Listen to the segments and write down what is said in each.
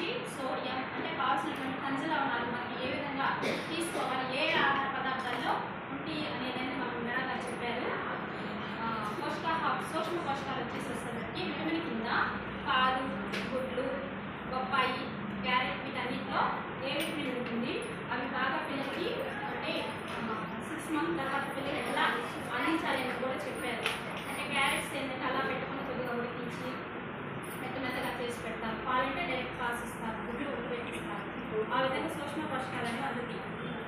వచ్చి సోడియం అంటే కావాల్సినటువంటి ఖనిజ లవణాలు మనకి ఏ విధంగా తీసుకోవాలి, ఏ ఆహార పదార్థాల్లో ఉంటాయి అనేది మనం వివరంగా చెప్పారు. సూక్ష్మ పోషకాలు వచ్చేసేసరికి విటమిన్ కింద పాలు, గుడ్లు, బొప్పాయి, క్యారెట్ వీటన్నిటిలో ఏ విటమిన్ ఉంటుంది, అవి బాగా పిల్లలకి అంటే 6 months తర్వాత పిల్లలు ఎలా అందించాలి అని కూడా చెప్పారు. అంటే క్యారెట్స్ ఏంటంటే అలా పెట్టుకుని కొద్దిగా ఉడికించి మెత్తగా చేసి పెడతారు, పాలంటే డైరెక్ట్ పాసిస్తారు, గుడ్లు ఉడకబెట్టిస్తారు. ఆ విధంగా సూక్ష్మ పోషకాలని అందుతాయి.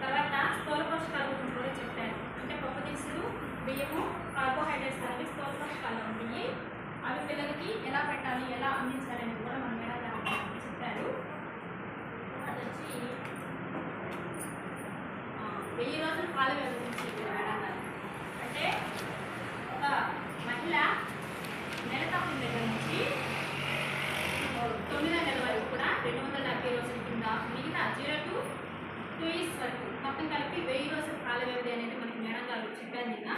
తర్వాత స్థూల పోషకాల గురించి కూడా చెప్పారు. అంటే పప్పు దినుసులు, బియ్యము, కార్బోహైడ్రేట్స్ అనేవి స్థూల పోషకాలు ఉంటాయి. అవి పిల్లలకి ఎలా పెట్టాలి, ఎలా అందించాలి అనేది కూడా మన మేడం చెప్పారు. అది వచ్చి 1000 రోజుల పాల వ్యవధి గురించి మేడం గారు. అంటే ఒక మహిళ నెల తప్పిన దగ్గర నుంచి 9వ నెల వరకు కూడా 270 రోజుల కింద, మిగతా 0 to 2 years వరకు మొత్తం కలిపి 1000 రోజుల కాల వ్యవధి అనేది మనకి మేడం గారు చెప్పారు నిన్న.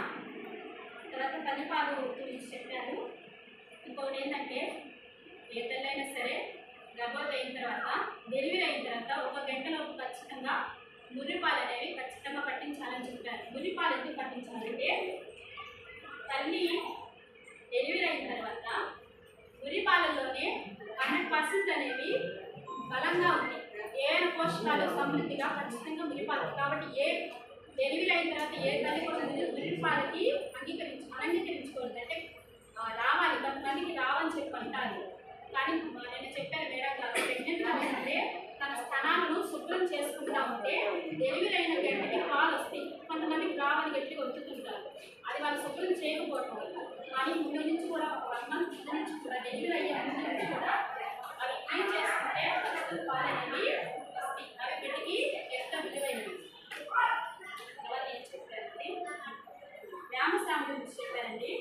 తర్వాత తల్లిపాలు గురించి చెప్పారు. ఇంకొకటి ఏంటంటే ఏ తల్లైనా సరే గర్భవతి అయిన తర్వాత, డెలివరీ అయిన తర్వాత 1 గంటలోపు ఖచ్చితంగా ముర్రిపాలు అనేవి ఖచ్చితంగా పట్టించాలని చెప్పారు. ముర్రిపాలు ఎందుకు పట్టించాలంటే తల్లి డెలివరీ అయిన తర్వాత ముర్రిపాలలోనే 100% అనేవి బలంగా ఉంటాయి. ఏ పోషకాలు సమృద్ధిగా ఖచ్చితంగా ముర్రిపాలు. కాబట్టి ఏ డెలివరీ అయిన తర్వాత ఏ తల్లి కూడా ముర్రిపాలకి అంగీకరించుకోవద్దు. అంటే రావాలి, కొంతమందికి రావని చెప్పి అంటారు. కానీ నేను చెప్పాను మేడం గారు, ప్రెగ్నెంట్ అంటే తన స్థానాలను శుభ్రం చేసుకుంటా ఉంటే డెలివరీ అయిన వెంటనే పాలు వస్తాయి. కొంతమందికి రావని గట్టిగా ఒత్తుతుంటారు, అది వాళ్ళు శుభ్రం చేయకపోవడం వల్ల. కానీ ముందు నుంచి కూడా 1 month ముందు నుంచి కూడా డెలివరీ అయ్యే ముందు నుంచి కూడా అవి క్లీన్ చేసుకుంటే పాలు అనేవి వస్తాయి. అవి బిడ్డకి ఎంత విలువైనవి. తర్వాత ఏం చెప్పారండి, వ్యాయామశాల గురించి చెప్పారండి.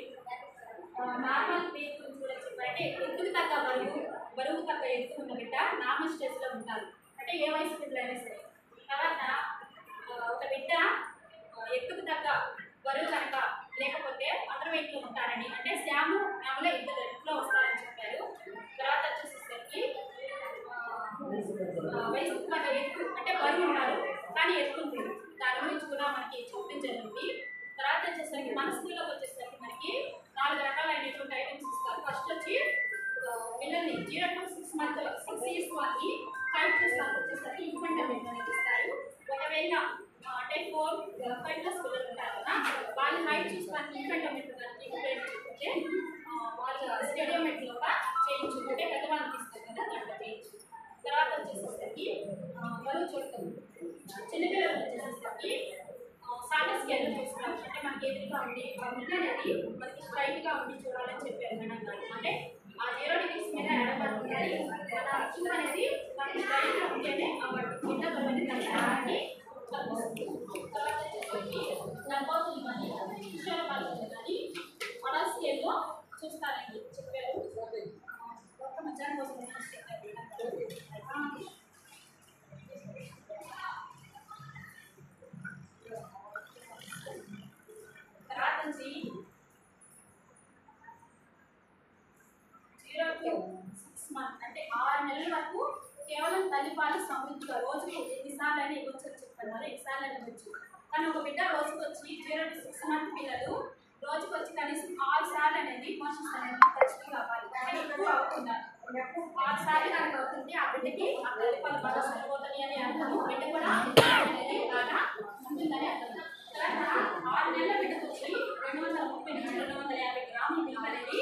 నార్మల్ పీక్ గురించి కూడా చెప్పారంటే ఎత్తుకు తగ్గ బరువు తగ్గ ఎత్తు ఉన్న బిడ్డ నార్మల్ స్టేజ్లో ఉంటారు. అంటే ఏ వయసు బిడ్డలైనా సరే. తర్వాత ఒక బిడ్డ ఎత్తుకు తగ్గ బరువు కనుక లేకపోతే అండర్ వెయిట్లో ఉంటారని, అంటే శ్యాములో ఇద్దరు వస్తారని చెప్పారు. తర్వాత వచ్చేసరికి వయసు తగ్గ ఎత్తు అంటే బరువు ఉంటారు కానీ ఎత్తుంటుంది, దాని గురించి కూడా మనకి చెప్పడం జరిగింది. తర్వాత వచ్చేసరికి మన స్కూల్లోకి వచ్చేసరికి మనకి 4 రకాలైనటువంటి ఐటమ్స్ ఇస్తారు. ఫస్ట్ వచ్చి పిల్లల్ని 0 to 6 years వాళ్ళని హైట్ చూస్తానికి వచ్చేసరికి ఇన్ఫెంటర్మెంట్ అనేది ఇస్తారు. ఒకవేళ అంటే 4-5 పిల్లలు ఉంటారు కదా, వాళ్ళ హైట్ చూస్తానికి ఇన్ఫెంటర్మెంట్ ఉపయోగించుకుంటే వాళ్ళు స్టేడియోమెట్లో చేయించుకుంటే పెద్దవాళ్ళకి ఇస్తారు కదా, దాంట్లో చేయించు. తర్వాత వచ్చేసరికి బరువు చూడటం, చిన్నపిల్లలు వచ్చేసరికి సాటర్ స్కేల్లో చూస్తాం. అంటే మనకి ఎదురుగా ఉండి ఆ ముద్ద అనేది మనకి స్ట్రైట్గా ఉండి చూడాలని చెప్పారు మేడం గారు. అంటే ఆ 0 degrees మీద ఎడబడుతుంది, మన చూపు అనేది మనకి స్ట్రైట్గా ఉంటేనే ఆ ముద్ద అనేది కలపడానికి కనిపిస్తుంది. తర్వాత వచ్చేసరికి గర్భవతులు కానీ కిషోర బాలికలు కానీ మన స్కేల్లో చూస్తారని చెప్పారు. ఒక్క మధ్యాహ్నం కోసం చెప్పారు. తర్వాత నుంచి 0 to 6 months అంటే 6 నెలల వరకు కేవలం తల్లిపాలు సమృద్ధిగా రోజుకు ఎన్నిసార్లు అయినా ఇవ్వచ్చు అని చెప్తున్నారు. ఎన్నిసార్లు అయినా ఇవ్వచ్చు. కానీ ఒక బిడ్డ రోజుకు వచ్చి 0 to 6 months పిల్లలు రోజుకు వచ్చి కనీసం 6 సార్లు అనేది మోషన్స్ అనేది ఖచ్చితంగా అవ్వాలి. కానీ ఎక్కువ అవుతున్నారు. 6 సార్లు కనుక అవుతుంది ఆ బిడ్డకి ఆ తల్లిపాలు బాగా సరిపోతుంది అని అర్థము. బిడ్డ కూడా అనేది బాగా ఉంటుందని అర్థం. తర్వాత 6 నెలల బిడ్డకు వచ్చి 230 నుంచి 250 గ్రాముల మిల్క్ అనేది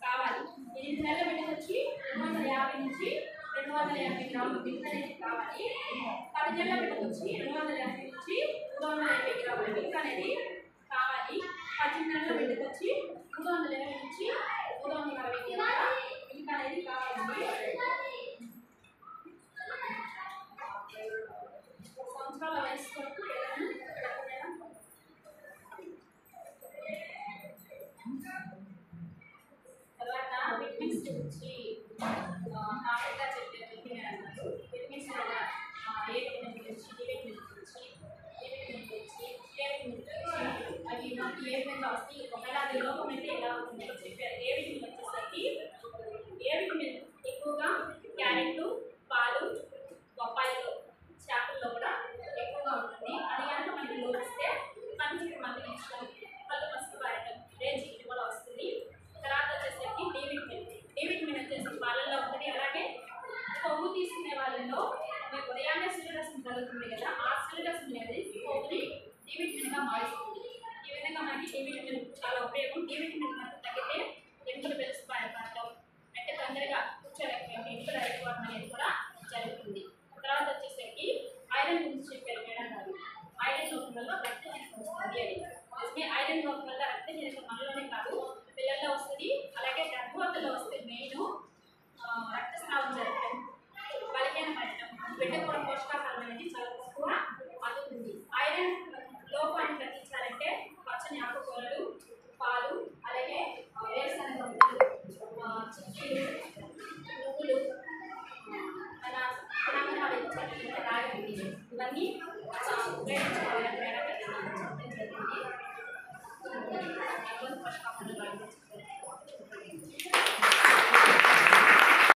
కావాలి. 8 నెలల బిడ్డకు వచ్చి 250 నుంచి 250 గ్రాముల మిల్క్ అనేది కావాలి. 10 నెలల బిడ్డకు వచ్చి 250 నుంచి 350 గ్రాముల మిల్క్ అనేది కావాలి. 18 నెలల బిడ్డకు వచ్చి 320 నుంచి 360 గ్రాముల మిల్క్ అనేది కావాలండి. సంవత్సరాల వయసు వరకు తర్వాత విటమిన్స్ గురించి కామెంట్గా చెప్పారు. విటమిన్స్ ఏ విటమిన్ గురించి, డి విటమిన్ గురించి, ఏ విటమిన్ గురించి, ఏ విటమిన్ గురించి అవి మనకి ఏ విధంగా వస్తాయి, ఒకవేళ అది లోపం అయితే ఎలా ఉంటుందో చెప్పారు. ఏ విటమిన్ వచ్చేసరికి ఏ విటమిన్ ఎక్కువగా క్యారెట్, పాలు, జరుగుతుంది కదా, ఆ సిలిటస్ అనేది కొవ్వుని డి విటమిన్గా మారుస్తుంది. ఈ విధంగా మనకి డి విటమిన్ చాలా ఉపయోగం. డి విటమిన్ మనకు తగ్గితే ఎముకలు పెలుసుపడటం, అంటే తొందరగా కూర్చోలేకపోవడం, ఎముకలు అరిగిపోవడం అనేది కూడా జరుగుతుంది. తర్వాత వచ్చేసరికి ఐరన్ గురించి చెప్పారు మేడం గారు. ఐరన్ లోపం వల్ల రక్తహీనత వస్తుంది అని. నిజమే, ఐరన్ లోపం వల్ల రక్తహీనత మనలోనే కాదు పిల్లల్లో వస్తుంది, అలాగే గర్భవతుల్లో వస్తుంది. మెయిన్ రక్తస్రావం జరగడం, బలహీన పడటం, బిడ్డ కూడా పోషకాహారం అనేది చాలా తక్కువ అందుతుంది. ఐరన్ లోపాన్ని తగ్గించాలంటే పచ్చని ఆకుకూరలు, పాలు, అలాగే వేరుశనగ చిక్కీలు, నువ్వులు, మన తెలంగాణ రాగి, ఇవన్నీ ఉపయోగించుకోవాలని మేడం చెప్పడం జరిగింది. పోషకాహారం